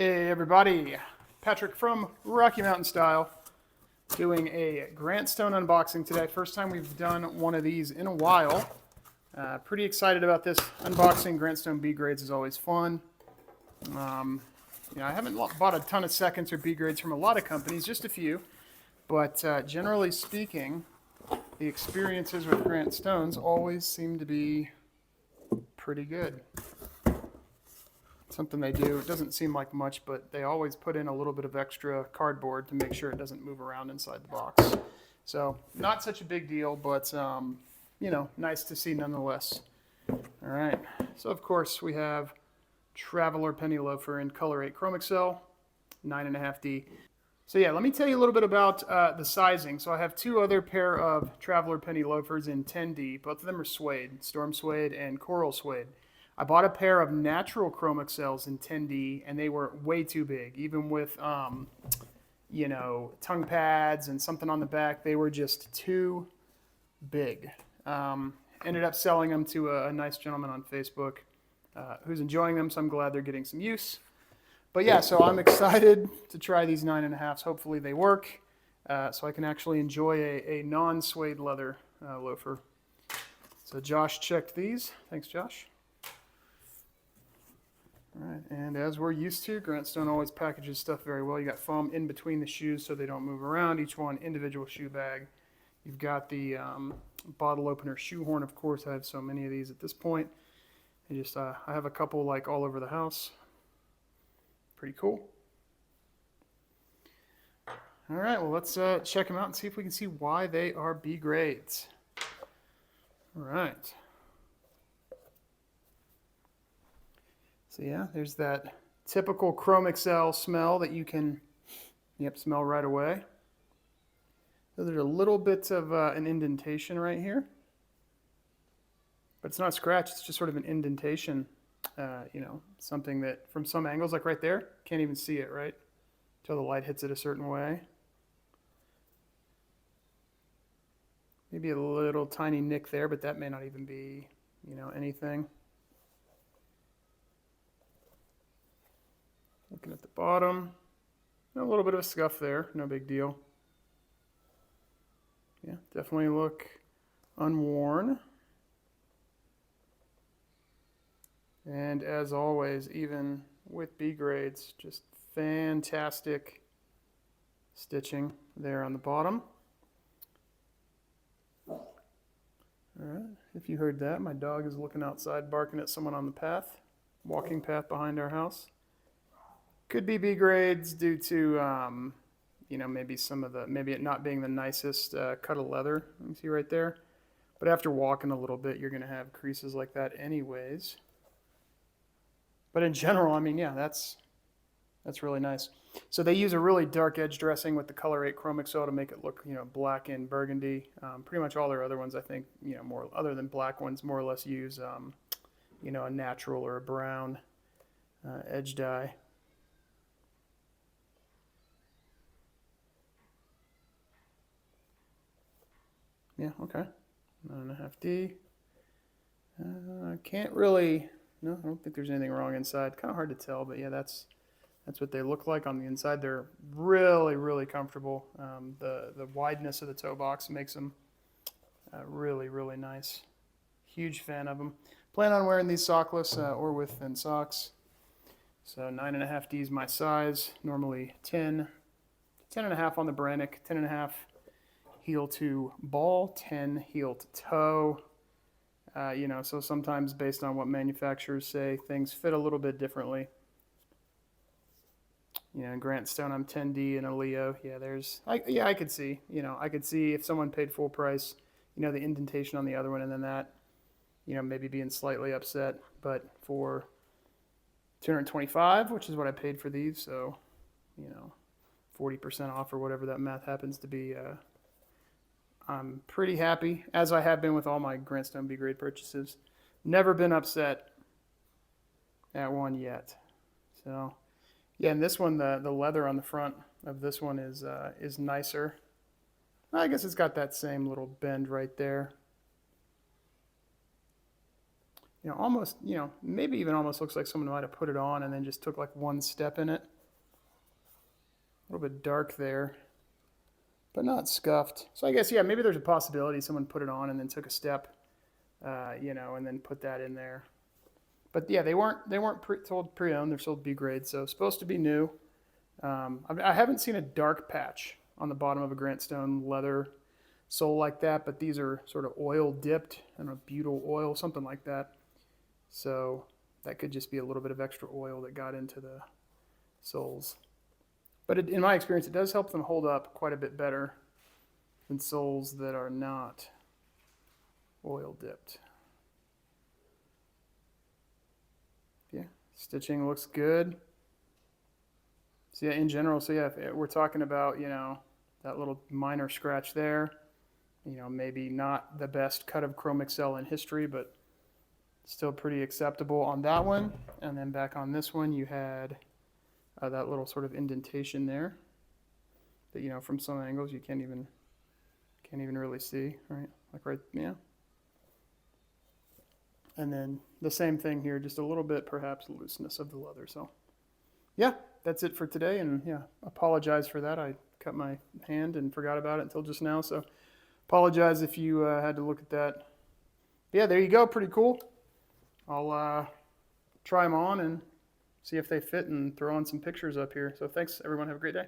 Hey everybody, Patrick from Rocky Mountain Style doing a Grant Stone unboxing today. First time we've done one of these in a while. Pretty excited about this unboxing. Grant Stone B grades is always fun. I haven't bought a ton of seconds or B grades from a lot of companies, just a few. But generally speaking, the experiences with Grant Stones always seem to be pretty good. Something they do, it doesn't seem like much, but they always put in a little bit of extra cardboard to make sure it doesn't move around inside the box. So not such a big deal, but nice to see nonetheless. All right, so of course we have Traveler Penny Loafer in color 8 Chromexcel, 9.5D. So yeah, let me tell you a little bit about the sizing. So I have two other pair of Traveler Penny Loafers in 10D. Both of them are suede, Storm Suede and Coral Suede. I bought a pair of natural Chromexcels in 10D, and they were way too big. Even with, tongue pads and something on the back, they were just too big. Ended up selling them to a nice gentleman on Facebook who's enjoying them, so I'm glad they're getting some use. But yeah, so I'm excited to try these 9.5s. Hopefully they work, so I can actually enjoy a non-suede leather loafer. So Josh checked these. Thanks, Josh. All right, and as we're used to, Grant Stone always packages stuff very well. You got foam in between the shoes so they don't move around. Each one individual shoe bag. You've got the bottle opener shoehorn, of course. I have so many of these at this point. I have a couple like all over the house. Pretty cool. All right, well, let's check them out and see if we can see why they are B grades. All right. So yeah, there's that typical Chromexcel smell that you can smell right away. So there's a little bit of an indentation right here. But it's not a scratch, it's just sort of an indentation. Something that from some angles, like right there, can't even see it, right? Until the light hits it a certain way. Maybe a little tiny nick there, but that may not even be, anything. Looking at the bottom, a little bit of a scuff there, no big deal. Yeah, definitely look unworn. And as always, even with B grades, just fantastic stitching there on the bottom. All right, if you heard that, my dog is looking outside barking at someone on the path, walking path behind our house. Could be B grades due to, maybe it not being the nicest cut of leather. You can see right there. But after walking a little bit, you're going to have creases like that anyways. But in general, that's really nice. So they use a really dark edge dressing with the color 8 Chromexcel to make it look, black and burgundy. Pretty much all their other ones, I think, more other than black ones, more or less use, a natural or a brown edge dye. Yeah, okay. 9.5D. Can't really, no, I don't think there's anything wrong inside. Kind of hard to tell, but yeah, that's what they look like on the inside. They're really, really comfortable. The wideness of the toe box makes them really, really nice. Huge fan of them. Plan on wearing these sockless or with thin socks. So 9.5D is my size. Normally 10.5 on the Brannick, 10.5 heel to ball, 10 heel to toe. So sometimes based on what manufacturers say, things fit a little bit differently. Grant Stone, I'm 10D and a Leo. Yeah, I could see. I could see if someone paid full price, the indentation on the other one, and then that, maybe being slightly upset. But for $225, which is what I paid for these, so 40% off or whatever that math happens to be. I'm pretty happy, as I have been with all my Grant Stone B grade purchases. Never been upset at one yet. So, yeah, and this one, the leather on the front of this one is nicer. I guess it's got that same little bend right there. almost, maybe even almost looks like someone might have put it on and then just took like one step in it. A little bit dark there, but not scuffed. So I guess, yeah, maybe there's a possibility someone put it on and then took a step, and then put that in there. But yeah, they weren't sold pre-owned. They're sold B grade, so supposed to be new. I haven't seen a dark patch on the bottom of a Grant Stone leather sole like that, but these are sort of oil dipped, I don't know, butyl oil, something like that. So that could just be a little bit of extra oil that got into the soles. But in my experience, it does help them hold up quite a bit better than soles that are not oil dipped. Yeah, stitching looks good. So yeah, in general, so yeah, if we're talking about, that little minor scratch there, maybe not the best cut of Chromexcel in history, but still pretty acceptable on that one. And then back on this one, you had that little sort of indentation there that, from some angles you can't even really see, right? Like right, yeah. And then the same thing here, just a little bit perhaps looseness of the leather. So yeah, that's it for today. And yeah, apologize for that. I cut my hand and forgot about it until just now. So apologize if you had to look at that. Yeah, there you go. Pretty cool. I'll try them on and see if they fit and throw on some pictures up here. So thanks, everyone. Have a great day.